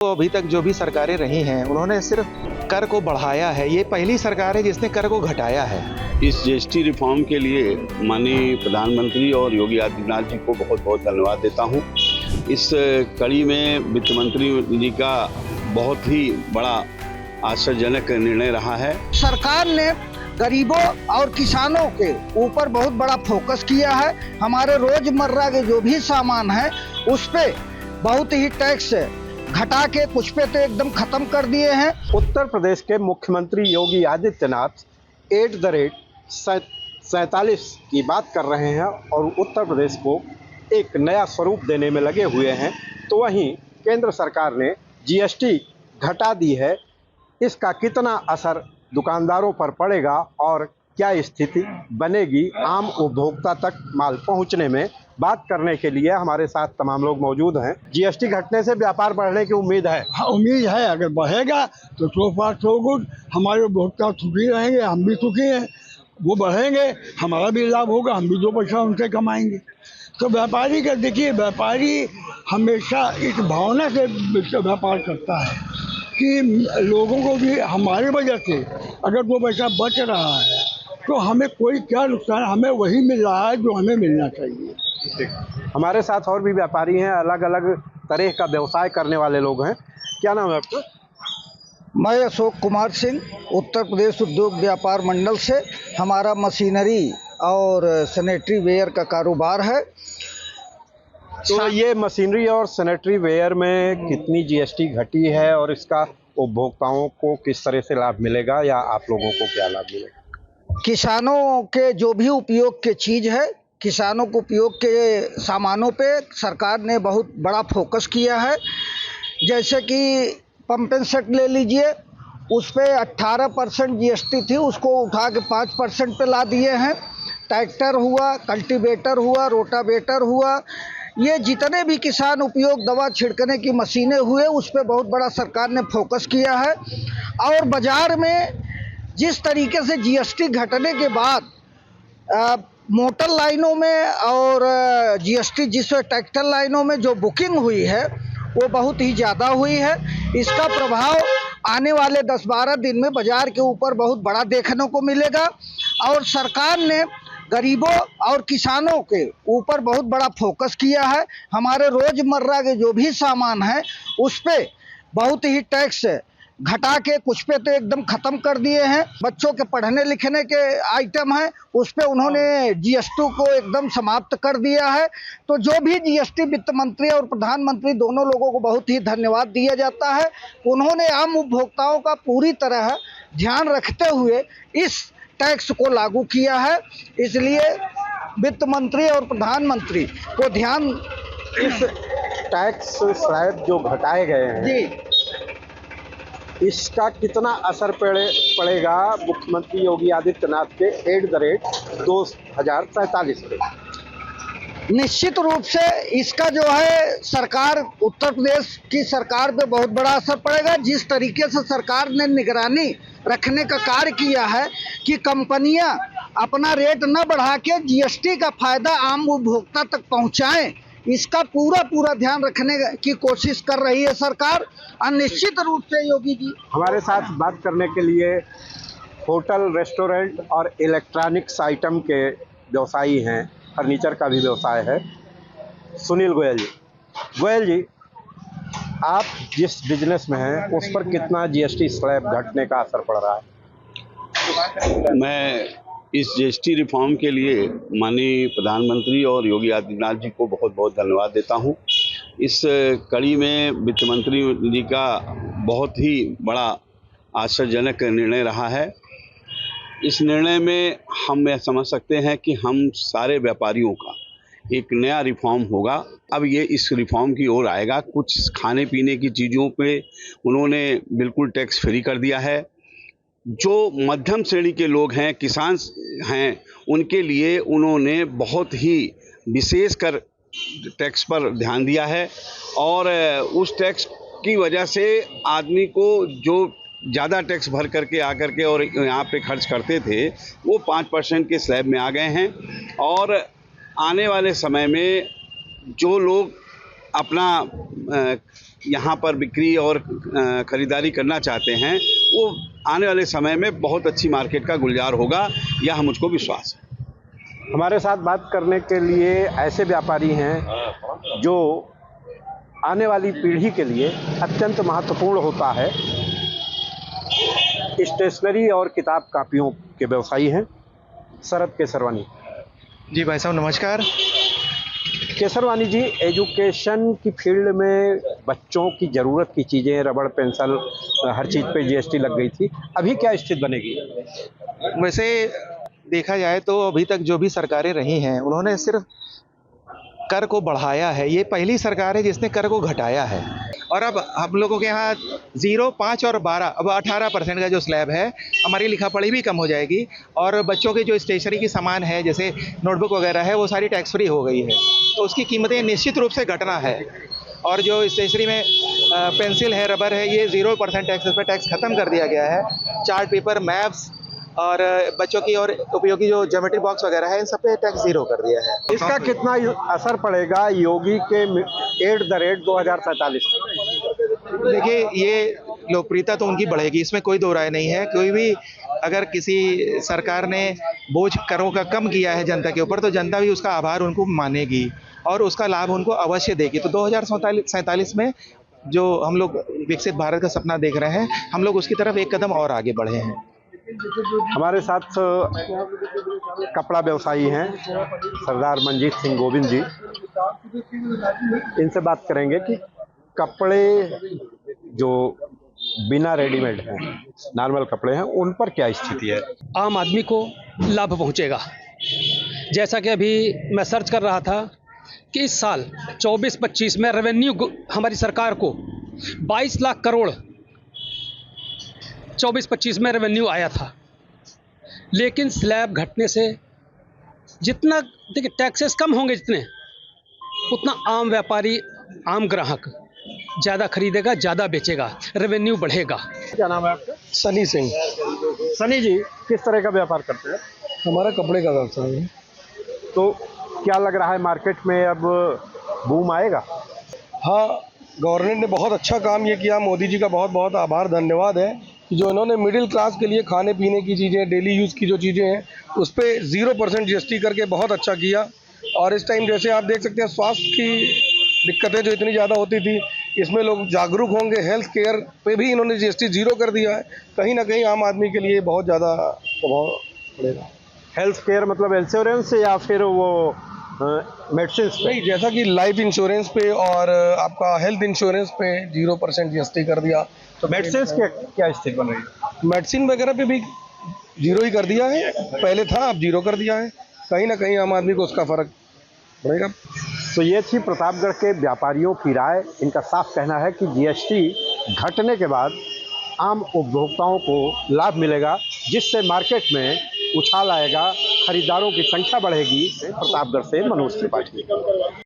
तो अभी तक जो भी सरकारें रही हैं उन्होंने सिर्फ कर को बढ़ाया है। ये पहली सरकार है जिसने कर को घटाया है। इस जीएसटी रिफॉर्म के लिए माननीय प्रधानमंत्री और योगी आदित्यनाथ जी को बहुत बहुत धन्यवाद देता हूं। इस कड़ी में वित्त मंत्री जी का बहुत ही बड़ा आश्चर्यजनक निर्णय रहा है। सरकार ने गरीबों और किसानों के ऊपर बहुत बड़ा फोकस किया है। हमारे रोजमर्रा के जो भी सामान है उस पे बहुत ही टैक्स घटा के कुछ पे तो एकदम खत्म कर दिए हैं। उत्तर प्रदेश के मुख्यमंत्री योगी आदित्यनाथ @47 की बात कर रहे हैं और उत्तर प्रदेश को एक नया स्वरूप देने में लगे हुए हैं। तो वहीं केंद्र सरकार ने जीएसटी घटा दी है। इसका कितना असर दुकानदारों पर पड़ेगा और क्या स्थिति बनेगी आम उपभोक्ता तक माल पहुंचने में, बात करने के लिए हमारे साथ तमाम लोग मौजूद हैं। जीएसटी घटने से व्यापार बढ़ने की उम्मीद है। हाँ, उम्मीद है। अगर बढ़ेगा तो सो फार सो गुड। हमारे उपभोक्ता सुखी रहेंगे, हम भी सुखी हैं। वो बढ़ेंगे, हमारा भी लाभ होगा, हम भी 2 पैसा उनसे कमाएंगे। तो व्यापारी का देखिए, व्यापारी हमेशा इस भावना से व्यापार करता है कि लोगों को भी हमारी वजह से अगर 2 पैसा बच रहा है तो हमें कोई क्या नुकसान, हमें वही मिल रहा है जो हमें मिलना चाहिए। हमारे साथ और भी व्यापारी हैं, अलग अलग तरह का व्यवसाय करने वाले लोग हैं। क्या नाम है आपका? मैं अशोक कुमार सिंह, उत्तर प्रदेश उद्योग व्यापार मंडल से। हमारा मशीनरी और सैनिटरी वेयर का कारोबार है। तो ये मशीनरी और सैनिटरी वेयर में कितनी जीएसटी घटी है और इसका उपभोक्ताओं को किस तरह से लाभ मिलेगा या आप लोगों को क्या लाभ मिलेगा? किसानों के जो भी उपयोग के चीज़ है, किसानों को उपयोग के सामानों पे सरकार ने बहुत बड़ा फोकस किया है। जैसे कि पंपिंग सेट ले लीजिए, उस पे 18% जीएसटी थी, उसको उठा के 5% पे ला दिए हैं। ट्रैक्टर हुआ, कल्टीवेटर हुआ, रोटावेटर हुआ, ये जितने भी किसान उपयोग दवा छिड़कने की मशीनें हुए उस पे बहुत बड़ा सरकार ने फोकस किया है। और बाज़ार में जिस तरीके से जीएसटी घटने के बाद मोटर लाइनों में और जीएसटी जिस ट्रैक्टर लाइनों में जो बुकिंग हुई है वो बहुत ही ज़्यादा हुई है। इसका प्रभाव आने वाले 10-12 दिन में बाज़ार के ऊपर बहुत बड़ा देखने को मिलेगा। और सरकार ने गरीबों और किसानों के ऊपर बहुत बड़ा फोकस किया है। हमारे रोजमर्रा के जो भी सामान है उस पे बहुत ही टैक्स घटा के कुछ पे तो एकदम खत्म कर दिए हैं। बच्चों के पढ़ने लिखने के आइटम हैं उस पे उन्होंने जीएसटी को एकदम समाप्त कर दिया है। तो जो भी जीएसटी वित्त मंत्री और प्रधानमंत्री दोनों लोगों को बहुत ही धन्यवाद दिया जाता है। उन्होंने आम उपभोक्ताओं का पूरी तरह ध्यान रखते हुए इस टैक्स को लागू किया है। इसलिए वित्त मंत्री और प्रधानमंत्री को ध्यान इस टैक्स स्लैब जो घटाए गए हैं जी, इसका कितना असर पड़ेगा मुख्यमंत्री योगी आदित्यनाथ के @2047 पे? निश्चित रूप से इसका जो है सरकार, उत्तर प्रदेश की सरकार पे बहुत बड़ा असर पड़ेगा। जिस तरीके से सरकार ने निगरानी रखने का कार्य किया है कि कंपनियां अपना रेट न बढ़ा के जीएसटी का फायदा आम उपभोक्ता तक पहुंचाएं, इसका पूरा ध्यान रखने की कोशिश कर रही है सरकार। और निश्चित रूप से योगी जी हमारे साथ बात करने के लिए होटल, रेस्टोरेंट और इलेक्ट्रॉनिक्स आइटम के व्यवसायी हैं, फर्नीचर का भी व्यवसाय है, सुनील गोयल जी। गोयल जी, आप जिस बिजनेस में हैं उस पर कितना जीएसटी स्लैब घटने का असर पड़ रहा है? मैं इस जीएसटी रिफॉर्म के लिए माननीय प्रधानमंत्री और योगी आदित्यनाथ जी को बहुत बहुत धन्यवाद देता हूं। इस कड़ी में वित्त मंत्री जी का बहुत ही बड़ा आश्चर्यजनक निर्णय रहा है। इस निर्णय में हम यह समझ सकते हैं कि हम सारे व्यापारियों का एक नया रिफॉर्म होगा। अब ये इस रिफॉर्म की ओर आएगा। कुछ खाने पीने की चीज़ों पे उन्होंने बिल्कुल टैक्स फ्री कर दिया है। जो मध्यम श्रेणी के लोग हैं, किसान हैं, उनके लिए उन्होंने बहुत ही विशेष कर टैक्स पर ध्यान दिया है। और उस टैक्स की वजह से आदमी को जो ज़्यादा टैक्स भर करके आकर के और यहाँ पे खर्च करते थे वो 5% के स्लैब में आ गए हैं। और आने वाले समय में जो लोग अपना यहाँ पर बिक्री और ख़रीदारी करना चाहते हैं, वो आने वाले समय में बहुत अच्छी मार्केट का गुलजार होगा, यह मुझको विश्वास है। हमारे साथ बात करने के लिए ऐसे व्यापारी हैं जो आने वाली पीढ़ी के लिए अत्यंत महत्वपूर्ण होता है। स्टेशनरी और किताब कापियों के व्यवसायी हैं शरद केसरवानी। जी भाई साहब नमस्कार। केसरवानी जी, एजुकेशन की फील्ड में बच्चों की ज़रूरत की चीज़ें, रबड़, पेंसिल, हर चीज़ पे जीएसटी लग गई थी, अभी क्या स्थिति बनेगी? वैसे देखा जाए तो अभी तक जो भी सरकारें रही हैं उन्होंने सिर्फ कर को बढ़ाया है। ये पहली सरकार है जिसने कर को घटाया है। और अब हम लोगों के यहाँ 0, 5 और 12 अब 18% का जो स्लैब है, हमारी लिखा पढ़ी भी कम हो जाएगी। और बच्चों के जो स्टेशनरी की सामान है जैसे नोटबुक वगैरह है वो सारी टैक्स फ्री हो गई है, तो उसकी कीमतें निश्चित रूप से घटना है। और जो स्टेशनरी में पेंसिल है, रबर है, ये 0% टैक्स, इस पर टैक्स ख़त्म कर दिया गया है। चार्ट पेपर, मैप्स और बच्चों की और उपयोगी जो ज्योमेट्री बॉक्स वगैरह है, इन सब पे टैक्स 0 कर दिया है। इसका कितना असर पड़ेगा योगी के @ 2047? देखिए, ये लोकप्रियता तो उनकी बढ़ेगी, इसमें कोई दो राय नहीं है। कोई भी अगर किसी सरकार ने बोझ करों का कम किया है जनता के ऊपर, तो जनता भी उसका आभार उनको मानेगी और उसका लाभ उनको अवश्य देगी। तो 2047 में जो हम लोग विकसित भारत का सपना देख रहे हैं, हम लोग उसकी तरफ एक कदम और आगे बढ़े हैं। हमारे साथ कपड़ा व्यवसायी हैं सरदार मंजीत सिंह गोविंद जी। इनसे बात करेंगे कि कपड़े जो बिना रेडीमेड हैं, नॉर्मल कपड़े हैं, उन पर क्या स्थिति है? आम आदमी को लाभ पहुंचेगा। जैसा कि अभी मैं सर्च कर रहा था कि इस साल 24-25 में रेवेन्यू हमारी सरकार को 22 लाख करोड़ 24-25 में रेवेन्यू आया था, लेकिन स्लैब घटने से जितना देखिए टैक्सेस कम होंगे जितने, उतना आम व्यापारी, आम ग्राहक ज़्यादा खरीदेगा, ज़्यादा बेचेगा, रेवेन्यू बढ़ेगा। क्या नाम है आपका? सनी सिंह। सनी जी, किस तरह का व्यापार करते हैं? हमारा कपड़े का व्यवसाय है। तो क्या लग रहा है मार्केट में अब बूम आएगा? हाँ, गवर्नमेंट ने बहुत अच्छा काम ये किया। मोदी जी का बहुत बहुत आभार, धन्यवाद है कि जो इन्होंने मिडिल क्लास के लिए खाने पीने की चीज़ें, डेली यूज़ की जो चीज़ें हैं, उस पर 0% जीएसटी करके बहुत अच्छा किया। और इस टाइम जैसे आप देख सकते हैं, स्वास्थ्य की दिक्कतें जो इतनी ज़्यादा होती थी, इसमें लोग जागरूक होंगे। हेल्थ केयर पे भी इन्होंने जीएसटी 0 कर दिया है। कहीं ना कहीं आम आदमी के लिए बहुत ज़्यादा प्रभाव पड़ेगा। हेल्थ केयर मतलब इंश्योरेंस या फिर वो मेडिसिन पे? नहीं, जैसा कि लाइफ इंश्योरेंस पे और आपका हेल्थ इंश्योरेंस पे 0% जीएसटी कर दिया, तो मेडिसिन की क्या स्थिति बन रही है? मेडिसिन वगैरह पे भी 0 ही कर दिया है। पहले था, अब 0 कर दिया है। कहीं ना कहीं आम आदमी को उसका फ़र्क पड़ेगा। तो ये थी प्रतापगढ़ के व्यापारियों की राय। इनका साफ कहना है कि जीएसटी घटने के बाद आम उपभोक्ताओं को लाभ मिलेगा, जिससे मार्केट में उछाल आएगा, खरीदारों की संख्या बढ़ेगी। प्रतापगढ़ से मनोज त्रिपाठी।